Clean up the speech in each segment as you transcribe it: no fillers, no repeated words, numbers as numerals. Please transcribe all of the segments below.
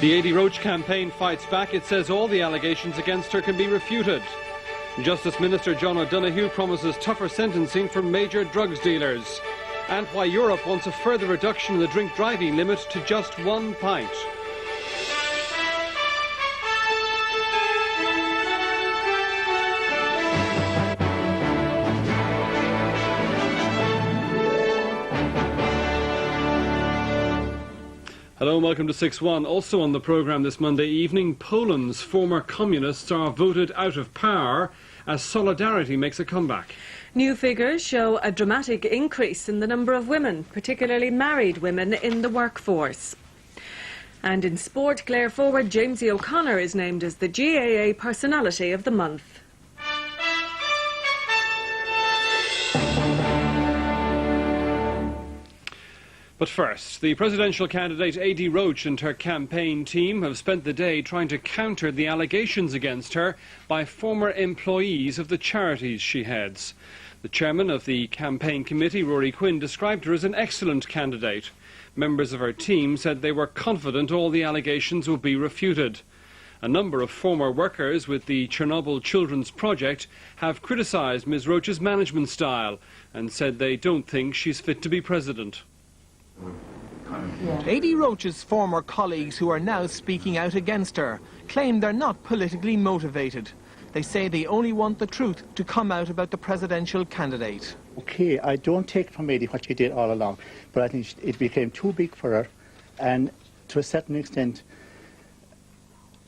The Adi Roche campaign fights back. It says all the allegations against her can be refuted. Justice Minister John O'Donoghue promises tougher sentencing for major drugs dealers. And why Europe wants a further reduction in the drink driving limit to just 1 pint. Hello and welcome to 6-1. Also on the programme this Monday evening, Poland's former communists are voted out of power as Solidarity makes a comeback. New figures show a dramatic increase in the number of women, particularly married women, in the workforce. And in sport, Clare forward Jamesy O'Connor is named as the GAA Personality of the Month. But first, the presidential candidate Adi Roche and her campaign team have spent the day trying to counter the allegations against her by former employees of the charities she heads. The chairman of the campaign committee, Rory Quinn, described her as an excellent candidate. Members of her team said they were confident all the allegations would be refuted. A number of former workers with the Chernobyl Children's Project have criticised Ms Roche's management style and said they don't think she's fit to be president. Adi Roche's former colleagues who are now speaking out against her claim they're not politically motivated. They say they only want the truth to come out about the presidential candidate. Okay, I don't take from Adi what she did all along, but I think it became too big for her, and to a certain extent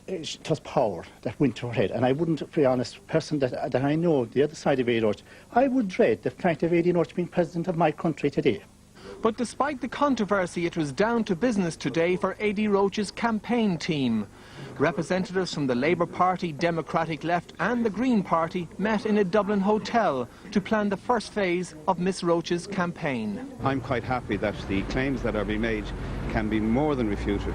it was power that went to her head. And I wouldn't, to be honest, person that I know, the other side of Adi Roche, I would dread the fact of Adi Roche being president of my country today. But despite the controversy, it was down to business today for Adi Roche's campaign team. Representatives from the Labour Party, Democratic Left and the Green Party met in a Dublin hotel to plan the first phase of Miss Roche's campaign. I'm quite happy that the claims that are being made can be more than refuted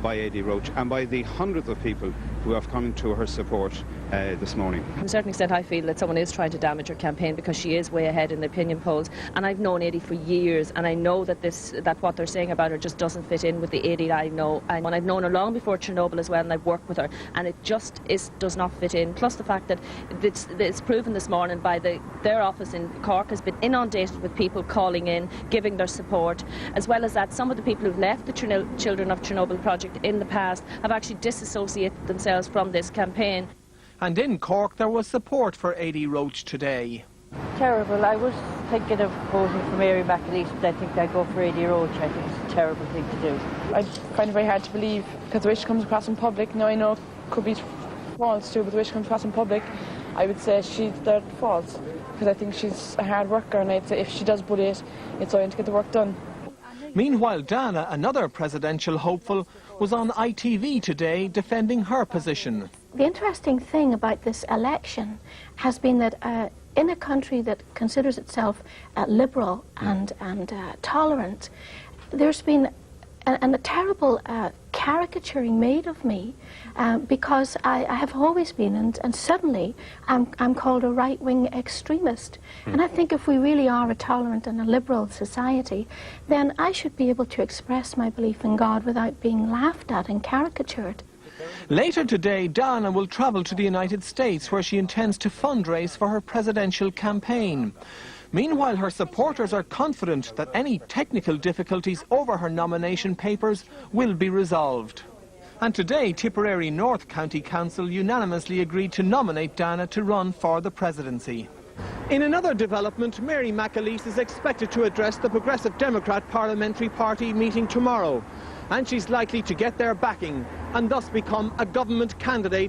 by Adi Roche and by the hundreds of people who have come to her support this morning. To a certain extent I feel that someone is trying to damage her campaign because she is way ahead in the opinion polls, and I've known Adi for years, and I know that what they're saying about her just doesn't fit in with the Adi I know, and I've known her long before Chernobyl as well, and I've worked with her, and it just does not fit in. Plus the fact that it's proven this morning by their office in Cork has been inundated with people calling in, giving their support, as well as that some of the people who've left the Children of Chernobyl project in the past have actually disassociated themselves from this campaign. And in Cork there was support for Adi Roche today. Terrible. I was thinking of voting for Mary McAleese, but I think I'd go for Adi Roche. I think it's a terrible thing to do. I find it very hard to believe because the way she comes across in public, now I know it could be false too, but the way she comes across in public, I would say she's false, because I think she's a hard worker, and I'd say if she does bully it, it's only to get the work done. Meanwhile, Dana, another presidential hopeful, was on ITV today defending her position. The interesting thing about this election has been that in a country that considers itself liberal and tolerant, there's been a terrible caricaturing made of me because I have always been, and suddenly I'm called a right-wing extremist. And I think if we really are a tolerant and a liberal society, then I should be able to express my belief in God without being laughed at and caricatured. Later today, Dana will travel to the United States, where she intends to fundraise for her presidential campaign. Meanwhile, her supporters are confident that any technical difficulties over her nomination papers will be resolved. And today, Tipperary North County Council unanimously agreed to nominate Dana to run for the presidency. In another development, Mary McAleese is expected to address the Progressive Democrat Parliamentary Party meeting tomorrow, and she's likely to get their backing and thus become a government candidate